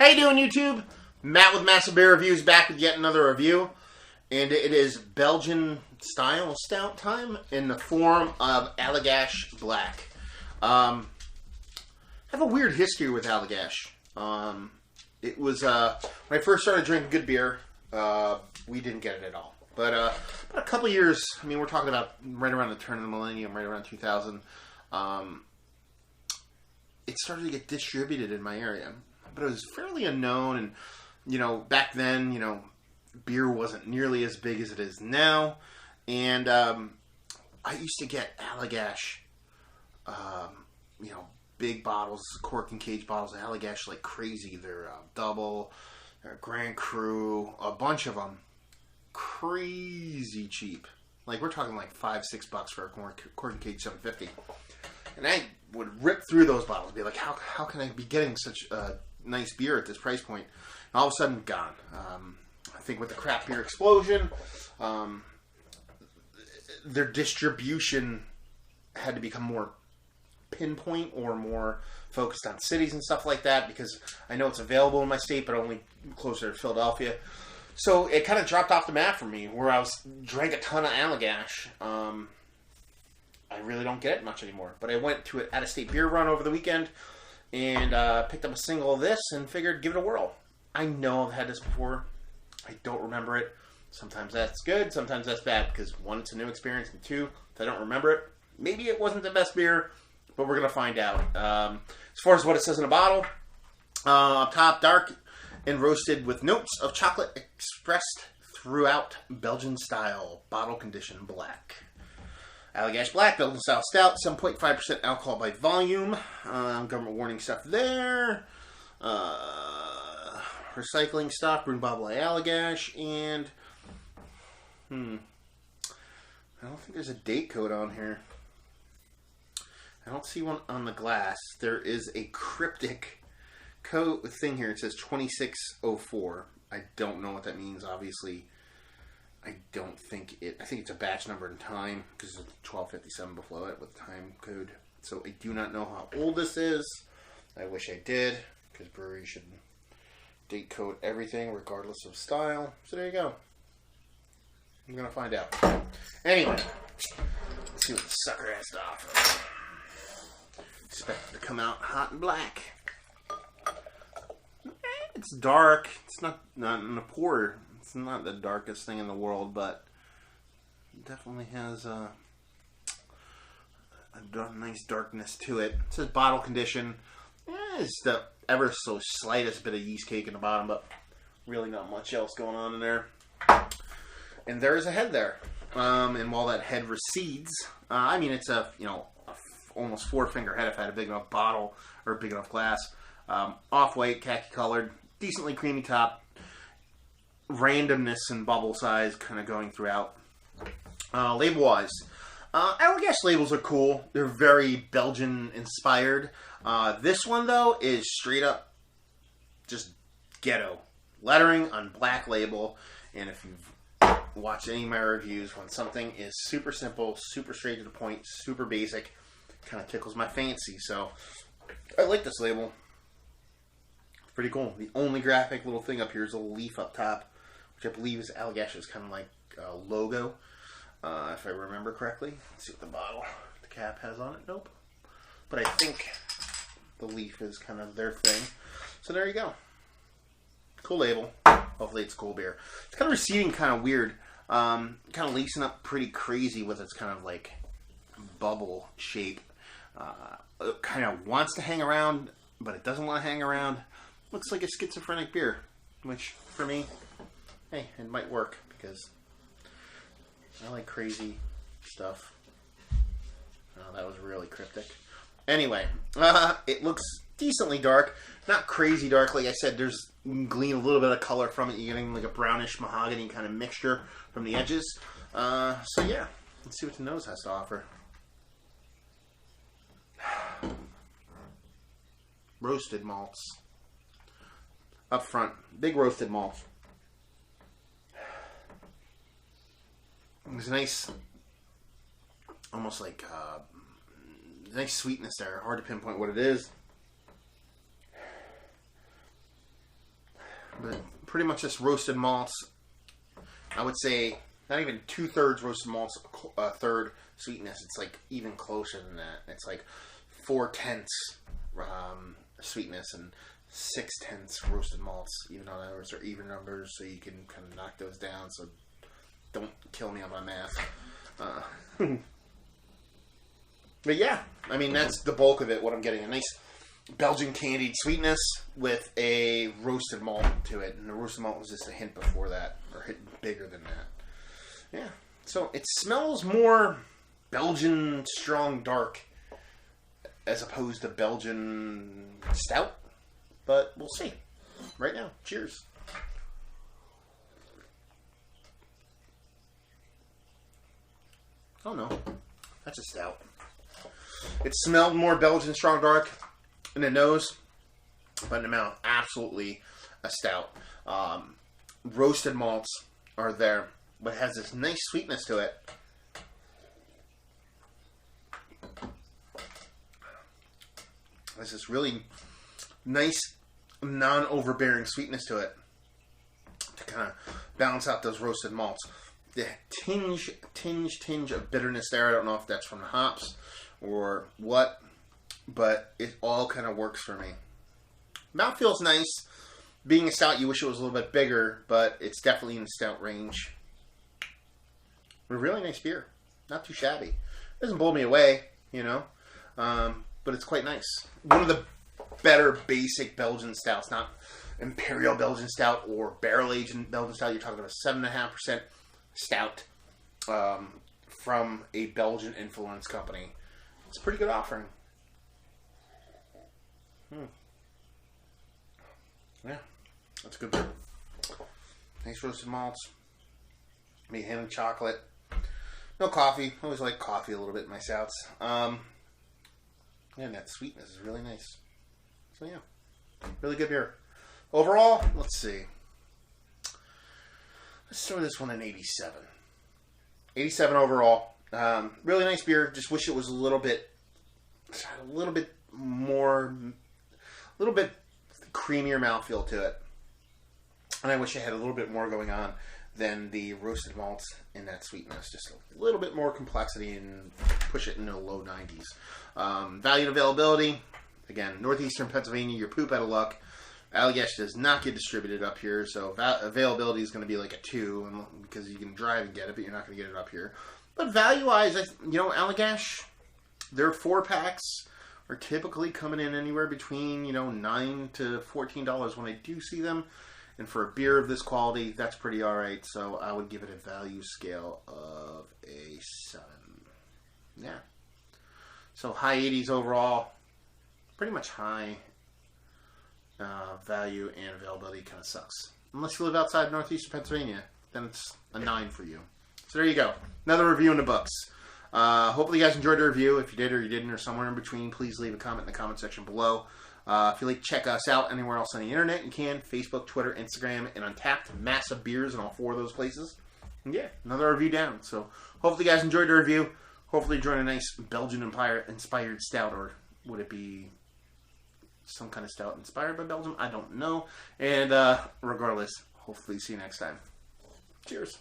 How you doing, YouTube? Matt with Massive Beer Reviews back with yet another review. And it is Belgian style stout time in the form of Allagash Black. I have a weird history with Allagash. It was, when I first started drinking good beer, we didn't get it at all. But about a couple years, I mean, we're talking about right around the turn of the millennium, right around 2000, it started to get distributed in my area. But it was fairly unknown, and, you know, back then, you know, beer wasn't nearly as big as it is now. And I used to get Allagash, you know, big bottles, cork and cage bottles of Allagash like crazy. They're double, they're Grand Cru, a bunch of them. Crazy cheap. Like, we're talking like $5-6 for a cork and cage 750. And I would rip through those bottles and be like, how can I be getting such nice beer at this price point? And all of a sudden, gone. I think with the craft beer explosion, their distribution had to become more pinpoint or more focused on cities and stuff like that, because I know it's available in my state, but only closer to Philadelphia. So it kind of dropped off the map for me, where I drank a ton of Allagash. I really don't get it much anymore. But I went to an out-of-state beer run over the weekend and picked up a single of this and figured give it a whirl. I know I've had this before. I don't remember it. Sometimes that's good, sometimes that's bad, because one, it's a new experience, and two, if I don't remember it, maybe it wasn't the best beer, but we're going to find out. As far as what it says in the bottle, up top, dark and roasted with notes of chocolate expressed throughout, Belgian style, bottle condition black. Allagash Black, Belgian style stout, 7.5% alcohol by volume. Government warning stuff there. Recycling stock, brewed bottle by Allagash, and I don't think there's a date code on here. I don't see one on the glass. There is a cryptic code thing here. It says 2604. I don't know what that means, obviously. I don't think it... I think it's a batch number in time, because it's 1257 below it with the time code. So I do not know how old this is. I wish I did, because breweries should date code everything, regardless of style. So there you go. I'm going to find out. Anyway, let's see what the sucker has to offer. Expect it to come out hot and black. It's dark. It's not in the pour. It's not the darkest thing in the world, but it definitely has a nice darkness to it. It says bottle condition. It's the ever so slightest bit of yeast cake in the bottom, but really not much else going on in there. And there is a head there. And while that head recedes, I mean, it's a, you know, almost 4-finger head if I had a big enough bottle or a big enough glass. Off-white, khaki colored, decently creamy top. Randomness and bubble size kind of going throughout. Label-wise, Allagash labels are cool. They're very Belgian-inspired. This one, though, is straight up just ghetto. Lettering on black label. And if you've watched any of my reviews, when something is super simple, super straight to the point, super basic, kind of tickles my fancy. So I like this label. It's pretty cool. The only graphic little thing up here is a little leaf up top, which I believe is Allagash's kind of like logo, if I remember correctly. Let's see what the cap has on it. Nope. But I think the leaf is kind of their thing. So there you go. Cool label. Hopefully it's cool beer. It's kind of receding kind of weird. Kind of lacing up pretty crazy with its kind of like bubble shape. It kind of wants to hang around, but it doesn't want to hang around. Looks like a schizophrenic beer, which for me, hey, it might work because I like crazy stuff. Oh, that was really cryptic. Anyway, it looks decently dark. Not crazy dark. Like I said, you can glean a little bit of color from it. You're getting like a brownish mahogany kind of mixture from the edges. So yeah, let's see what the nose has to offer. Roasted malts. Up front. Big roasted malts. There's a nice, almost like nice sweetness there. Hard to pinpoint what it is. But pretty much just roasted malts. I would say not even 2/3 roasted malts, a third sweetness. It's like even closer than that. It's like 4/10 sweetness and 6/10 roasted malts. Even though those are even numbers, so you can kind of knock those down. So don't kill me on my math. But yeah, I mean, that's the bulk of it. What I'm getting, a nice Belgian candied sweetness with a roasted malt to it. And the roasted malt was just a hint before that, or a hint bigger than that. Yeah, so it smells more Belgian strong dark as opposed to Belgian stout. But we'll see. Right now, cheers. Oh no, that's a stout. It smelled more Belgian strong dark in the nose, but in the mouth, absolutely a stout. Roasted malts are there, but it has this nice sweetness to it. There's this really nice, non-overbearing sweetness to it to kind of balance out those roasted malts. The tinge of bitterness there. I don't know if that's from the hops or what, but it all kind of works for me. Mouth feels nice. Being a stout, you wish it was a little bit bigger, but it's definitely in the stout range. A really nice beer. Not too shabby. It doesn't blow me away, you know, but it's quite nice. One of the better basic Belgian stouts, not Imperial Belgian Stout or barrel-aged Belgian Stout. You're talking about a 7.5% stout from a Belgian influence company. It's a pretty good offering. Yeah, that's a good beer. Nice roasted malts. Maybe hint of chocolate. No coffee. I always like coffee a little bit in my stouts. And that sweetness is really nice. So yeah, really good beer. Overall, let's see. Let's throw this one in 87. 87 overall. Really nice beer. Just wish it was a little bit more, a little bit creamier mouthfeel to it. And I wish I had a little bit more going on than the roasted malts and that sweetness. Just a little bit more complexity and push it into the low 90s. Value and availability. Again, northeastern Pennsylvania, you're poop out of luck. Allagash does not get distributed up here, so availability is going to be like a 2 because you can drive and get it, but you're not going to get it up here. But value-wise, you know, Allagash, their 4-packs are typically coming in anywhere between, you know, $9 to $14 when I do see them. And for a beer of this quality, that's pretty alright. So I would give it a value scale of a 7. Yeah. So high 80s overall. Pretty much high value and availability kind of sucks. Unless you live outside northeastern Pennsylvania, then it's a 9 for you. So there you go. Another review in the books. Hopefully you guys enjoyed the review. If you did or you didn't or somewhere in between, please leave a comment in the comment section below. If you like to check us out anywhere else on the internet, you can. Facebook, Twitter, Instagram, and Untapped. Massive beers in all 4 of those places. And yeah, another review down. So hopefully you guys enjoyed the review. Hopefully you enjoyed a nice Belgian-inspired stout. Or would it be some kind of stout inspired by Belgium? I don't know. And regardless, hopefully see you next time. Cheers.